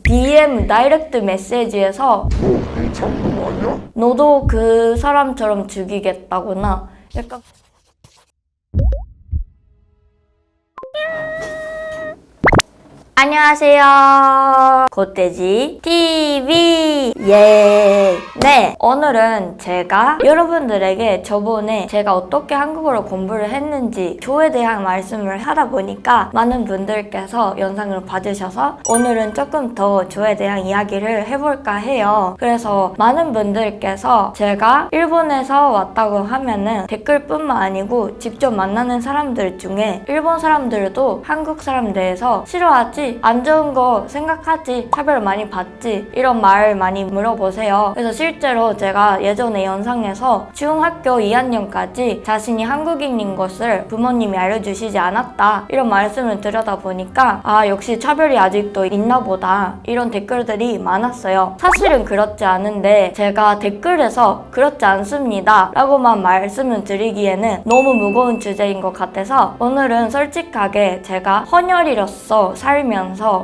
DM 다이렉트 메시지에서 너도 그 사람처럼 죽이겠다구나 약간 안녕하세요. 곶돼지 TV 예. 네, 오늘은 제가 여러분들에게 저번에 제가 어떻게 한국어를 공부를 했는지 조에 대한 말씀을 하다 보니까 많은 분들께서 영상을 봐주셔서 오늘은 조금 더 조에 대한 이야기를 해볼까 해요. 그래서 많은 분들께서 제가 일본에서 왔다고 하면은 댓글뿐만 아니고 직접 만나는 사람들 중에 일본 사람들도 한국 사람 대해서 싫어하지? 안 좋은 거 생각하지? 차별 많이 받지? 이런 말 많이 물어보세요. 그래서 실제로 제가 예전에 영상에서 중학교 2학년까지 자신이 한국인인 것을 부모님이 알려주시지 않았다 이런 말씀을 드려다 보니까 역시 차별이 아직도 있나 보다 이런 댓글들이 많았어요. 사실은 그렇지 않은데 제가 댓글에서 그렇지 않습니다 라고만 말씀을 드리기에는 너무 무거운 주제인 것 같아서 오늘은 솔직하게 제가 헌혈이로서 살면서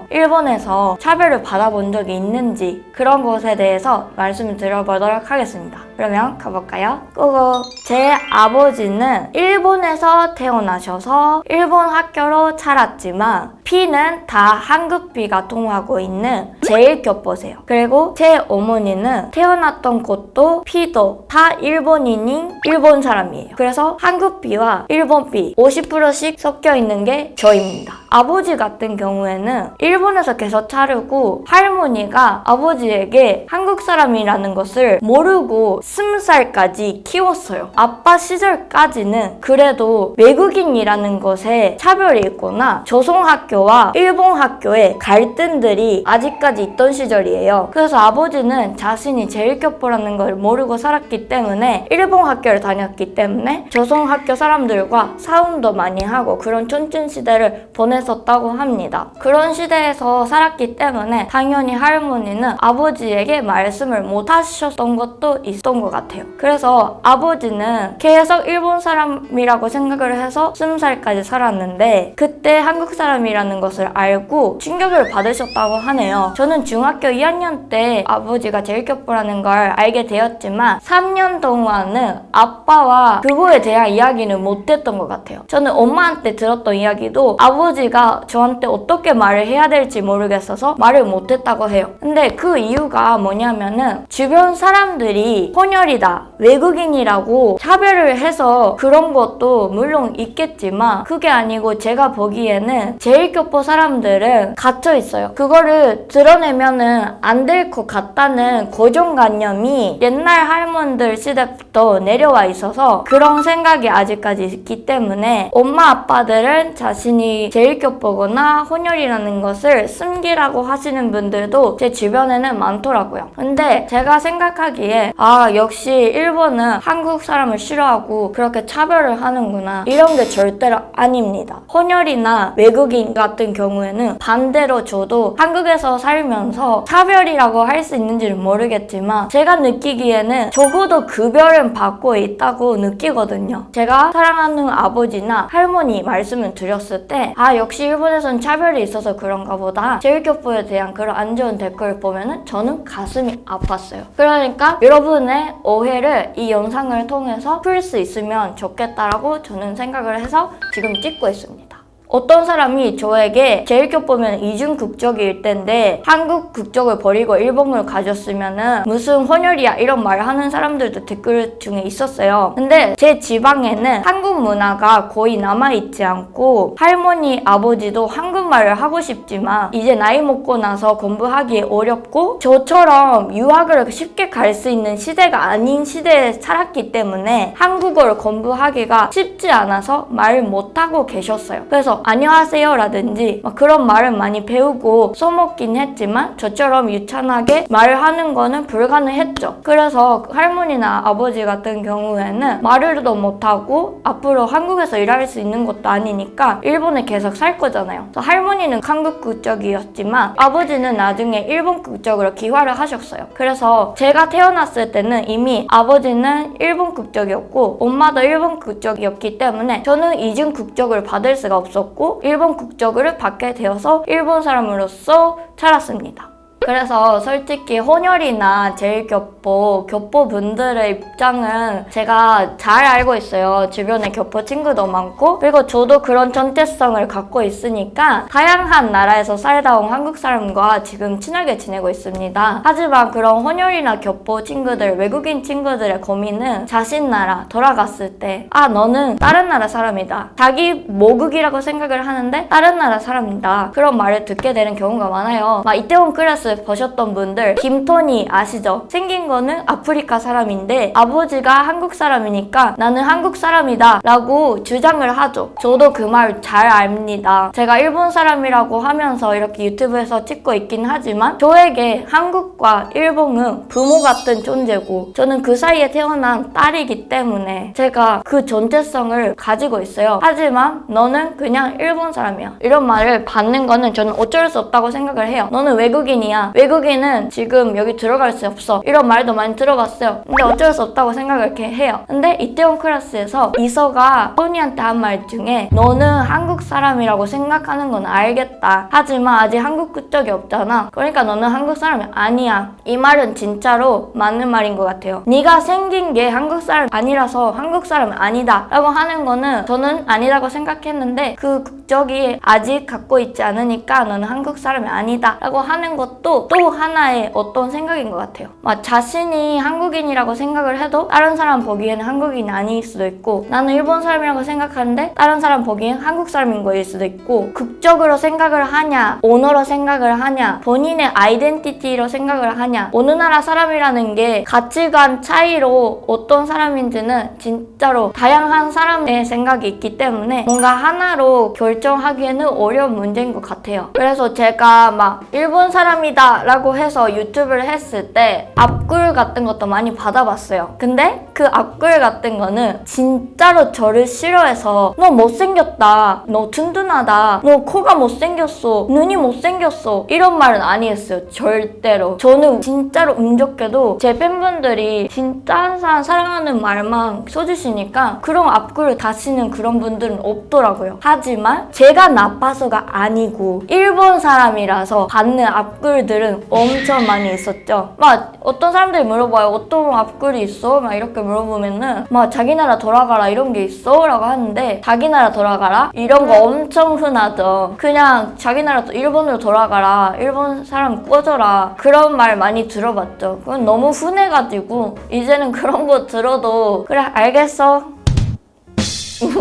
일본에서 차별을 받아본 적이 있는지 그런 것에 대해서 말씀을 드려보도록 하겠습니다. 그러면 가볼까요? 고고! 제 아버지는 일본에서 태어나셔서 일본 학교로 자랐지만 피는 다 한국피가 통하고 있는 제일교포세요. 그리고 제 어머니는 태어났던 곳도 피도 다 일본인인 일본 사람이에요. 그래서 한국피와 일본피 50%씩 섞여 있는 게 저입니다. 아버지 같은 경우에는 일본에서 계속 자르고 할머니가 아버지에게 한국 사람이라는 것을 모르고 20살까지 키웠어요. 아빠 시절까지는 그래도 외국인이라는 것에 차별이 있거나 조선학교와 일본 학교의 갈등들이 아직까지 있던 시절이에요. 그래서 아버지는 자신이 제일교포라는 걸 모르고 살았기 때문에 일본 학교를 다녔기 때문에 조선학교 사람들과 싸움도 많이 하고 그런 촌촌시대를 보냈었다고 합니다. 그런 시대에서 살았기 때문에 당연히 할머니는 아버지에게 말씀을 못 하셨던 것도 있었던 것 같아요. 그래서 아버지는 계속 일본 사람이라고 생각을 해서 20살까지 살았는데 그때 한국 사람이라는 것을 알고 충격을 받으셨다고 하네요. 저는 중학교 2학년 때 아버지가 제일교포라는 걸 알게 되었지만 3년 동안은 아빠와 그거에 대한 이야기는 못했던 것 같아요. 저는 엄마한테 들었던 이야기도 아버지가 저한테 어떻게 말을 해야 될지 모르겠어서 말을 못했다고 해요. 근데 그 이유가 뭐냐면은 주변 사람들이 헌혈이다, 외국인이라고 차별을 해서 그런 것도 물론 있겠지만 그게 아니고 제가 보기에는 제일교포 사람들은 갇혀 있어요. 그거를 드러내면은 안 될 것 같다는 고정관념이 옛날 할머니들 시대부터 내려와 있어서 그런 생각이 아직까지 있기 때문에 엄마 아빠들은 자신이 제일교포거나 헌혈이라는 것을 숨기라고 하시는 분들도 제 주변에는 많더라고요. 근데 제가 생각하기에 역시 일본은 한국 사람을 싫어하고 그렇게 차별을 하는구나 이런 게 절대로 아닙니다. 헌혈이나 외국인 같은 경우에는 반대로 저도 한국에서 살면서 차별이라고 할 수 있는지는 모르겠지만 제가 느끼기에는 적어도 급여는 받고 있다고 느끼거든요. 제가 사랑하는 아버지나 할머니 말씀을 드렸을 때 역시 일본에선 차별이 있어서 그런가 보다 제일교포에 대한 그런 안 좋은 댓글을 보면은 저는 가슴이 아팠어요. 그러니까 여러분의 오해를 이 영상을 통해서 풀 수 있으면 좋겠다라고 저는 생각을 해서 지금 찍고 있습니다. 어떤 사람이 저에게 제일교포면 이중 국적일 텐데 한국 국적을 버리고 일본을 가졌으면은 무슨 헌혈이야 이런 말 하는 사람들도 댓글 중에 있었어요. 근데 제 지방에는 한국 문화가 거의 남아있지 않고 할머니, 아버지도 한국말을 하고 싶지만 이제 나이 먹고 나서 공부하기 어렵고 저처럼 유학을 쉽게 갈 수 있는 시대가 아닌 시대에 살았기 때문에 한국어를 공부하기가 쉽지 않아서 말을 못하고 계셨어요. 그래서 안녕하세요 라든지 그런 말을 많이 배우고 써먹긴 했지만 저처럼 유창하게 말을 하는 거는 불가능했죠. 그래서 할머니나 아버지 같은 경우에는 말을도 못하고 앞으로 한국에서 일할 수 있는 것도 아니니까 일본에 계속 살 거잖아요. 그래서 할머니는 한국 국적이었지만 아버지는 나중에 일본 국적으로 귀화를 하셨어요. 그래서 제가 태어났을 때는 이미 아버지는 일본 국적이었고 엄마도 일본 국적이었기 때문에 저는 이중 국적을 받을 수가 없었고 일본 국적을 받게 되어서 일본 사람으로서 살았습니다. 그래서 솔직히 혼혈이나 제일교포, 교포분들의 입장은 제가 잘 알고 있어요. 주변에 교포 친구도 많고 그리고 저도 그런 전태성을 갖고 있으니까 다양한 나라에서 살다 온 한국 사람과 지금 친하게 지내고 있습니다. 하지만 그런 혼혈이나 교포 친구들, 외국인 친구들의 고민은 자신 나라 돌아갔을 때 너는 다른 나라 사람이다. 자기 모국이라고 생각을 하는데 다른 나라 사람이다. 그런 말을 듣게 되는 경우가 많아요. 막 이태원 클래스 보셨던 분들 김토니 아시죠? 생긴 거는 아프리카 사람인데 아버지가 한국 사람이니까 나는 한국 사람이다 라고 주장을 하죠. 저도 그 말 잘 압니다. 제가 일본 사람이라고 하면서 이렇게 유튜브에서 찍고 있긴 하지만 저에게 한국과 일본은 부모 같은 존재고 저는 그 사이에 태어난 딸이기 때문에 제가 그 존재성을 가지고 있어요. 하지만 너는 그냥 일본 사람이야. 이런 말을 받는 거는 저는 어쩔 수 없다고 생각을 해요. 너는 외국인이야. 외국인은 지금 여기 들어갈 수 없어. 이런 말도 많이 들어봤어요. 근데 어쩔 수 없다고 생각을 이렇게 해요. 근데 이태원 클래스에서 이서가 토니한테 한 말 중에 너는 한국 사람이라고 생각하는 건 알겠다. 하지만 아직 한국 국적이 없잖아. 그러니까 너는 한국 사람이 아니야. 이 말은 진짜로 맞는 말인 것 같아요. 네가 생긴 게 한국 사람 아니라서 한국 사람이 아니다 라고 하는 거는 저는 아니라고 생각했는데 그 국적이 아직 갖고 있지 않으니까 너는 한국 사람이 아니다 라고 하는 것도 또 하나의 어떤 생각인 것 같아요. 자신이 한국인이라고 생각을 해도 다른 사람 보기에는 한국인이 아닐 수도 있고 나는 일본 사람이라고 생각하는데 다른 사람 보기엔 한국 사람인 거일 수도 있고 국적으로 생각을 하냐 언어로 생각을 하냐 본인의 아이덴티티로 생각을 하냐 어느 나라 사람이라는 게 가치관 차이로 어떤 사람인지는 진짜로 다양한 사람의 생각이 있기 때문에 뭔가 하나로 결정하기에는 어려운 문제인 것 같아요. 그래서 제가 막 일본 사람이다 라고 해서 유튜브를 했을 때 앞글 같은 것도 많이 받아봤어요. 근데 그 앞글 같은 거는 진짜로 저를 싫어해서 너 못생겼다, 너 든든하다, 너 코가 못생겼어, 눈이 못생겼어 이런 말은 아니었어요. 절대로. 저는 진짜로 운 좋게도 제 팬분들이 진짜 항상 사랑하는 말만 써주시니까 그런 앞글을 다시는 그런 분들은 없더라고요. 하지만 제가 나빠서가 아니고 일본 사람이라서 받는 앞글들은 엄청 많이 있었죠. 막 어떤 사람들이 물어봐요. 어떤 앞글이 있어? 막 이렇게 물어보면은 막 자기 나라 돌아가라 이런 게 있어? 라고 하는데 자기 나라 돌아가라? 이런 거 엄청 흔하죠. 그냥 자기 나라 일본으로 돌아가라. 일본 사람 꺼져라. 그런 말 많이 들어봤죠. 그건 너무 흔해가지고 이제는 그런 거 들어도 그래 알겠어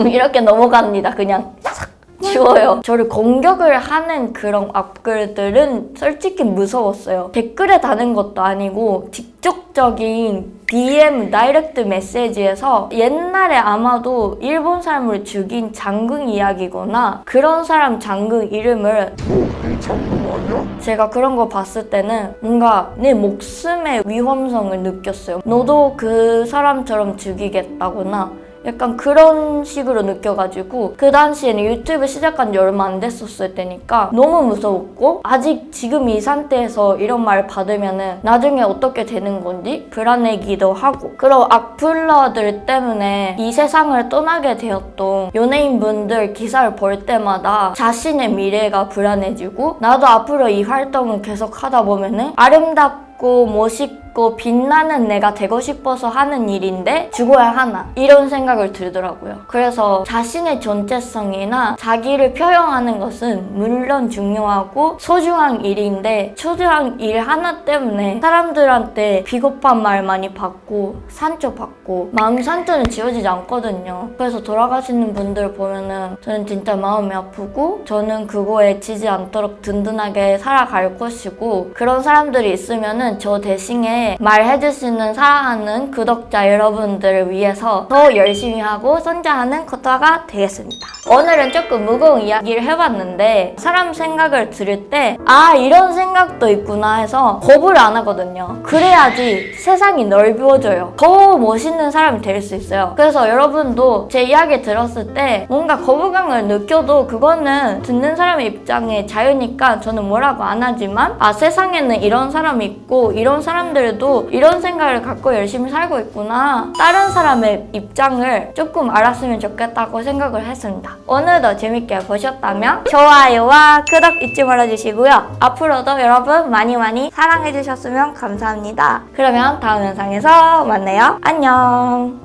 이렇게 넘어갑니다. 그냥 싹 지워요. 저를 공격을 하는 그런 앞글들은 솔직히 무서웠어요. 댓글에 다는 것도 아니고 직접적인 DM 다이렉트 메시지에서 옛날에 아마도 일본 사람을 죽인 장군 이야기거나 그런 사람 장군 이름을 제가 그런 거 봤을 때는 뭔가 내 목숨의 위험성을 느꼈어요. 너도 그 사람처럼 죽이겠다거나 약간 그런 식으로 느껴가지고 그 당시에는 유튜브 시작한 지 얼마 안 됐었을 때니까 너무 무서웠고 아직 지금 이 상태에서 이런 말 받으면은 나중에 어떻게 되는 건지 불안해기도 하고 그런 악플러들 때문에 이 세상을 떠나게 되었던 연예인분들 기사를 볼 때마다 자신의 미래가 불안해지고 나도 앞으로 이 활동을 계속 하다 보면은 아름답고 멋있고 빛나는 내가 되고 싶어서 하는 일인데 죽어야 하나 이런 생각을 들더라고요. 그래서 자신의 존재성이나 자기를 표현하는 것은 물론 중요하고 소중한 일인데 소중한 일 하나 때문에 사람들한테 비겁한 말 많이 받고 상처받고 마음 상처는 지워지지 않거든요. 그래서 돌아가시는 분들 보면은 저는 진짜 마음이 아프고 저는 그거에 지지 않도록 든든하게 살아갈 것이고 그런 사람들이 있으면은 저 대신에 말해주시는 사랑하는 구독자 여러분들을 위해서 더 열심히 하고 선자하는 코타가 되겠습니다. 오늘은 조금 무거운 이야기를 해봤는데 사람 생각을 들을 때 이런 생각도 있구나 해서 겁을 안 하거든요. 그래야지 세상이 넓어져요. 더 멋있는 사람이 될 수 있어요. 그래서 여러분도 제 이야기 들었을 때 뭔가 거부감을 느껴도 그거는 듣는 사람의 입장에 자유니까 저는 뭐라고 안 하지만 세상에는 이런 사람이 있고 있고 이런 사람들도 이런 생각을 갖고 열심히 살고 있구나. 다른 사람의 입장을 조금 알았으면 좋겠다고 생각을 했습니다. 오늘도 재밌게 보셨다면 좋아요와 구독 잊지 말아주시고요. 앞으로도 여러분 많이 사랑해주셨으면 감사합니다. 그러면 다음 영상에서 만나요. 안녕.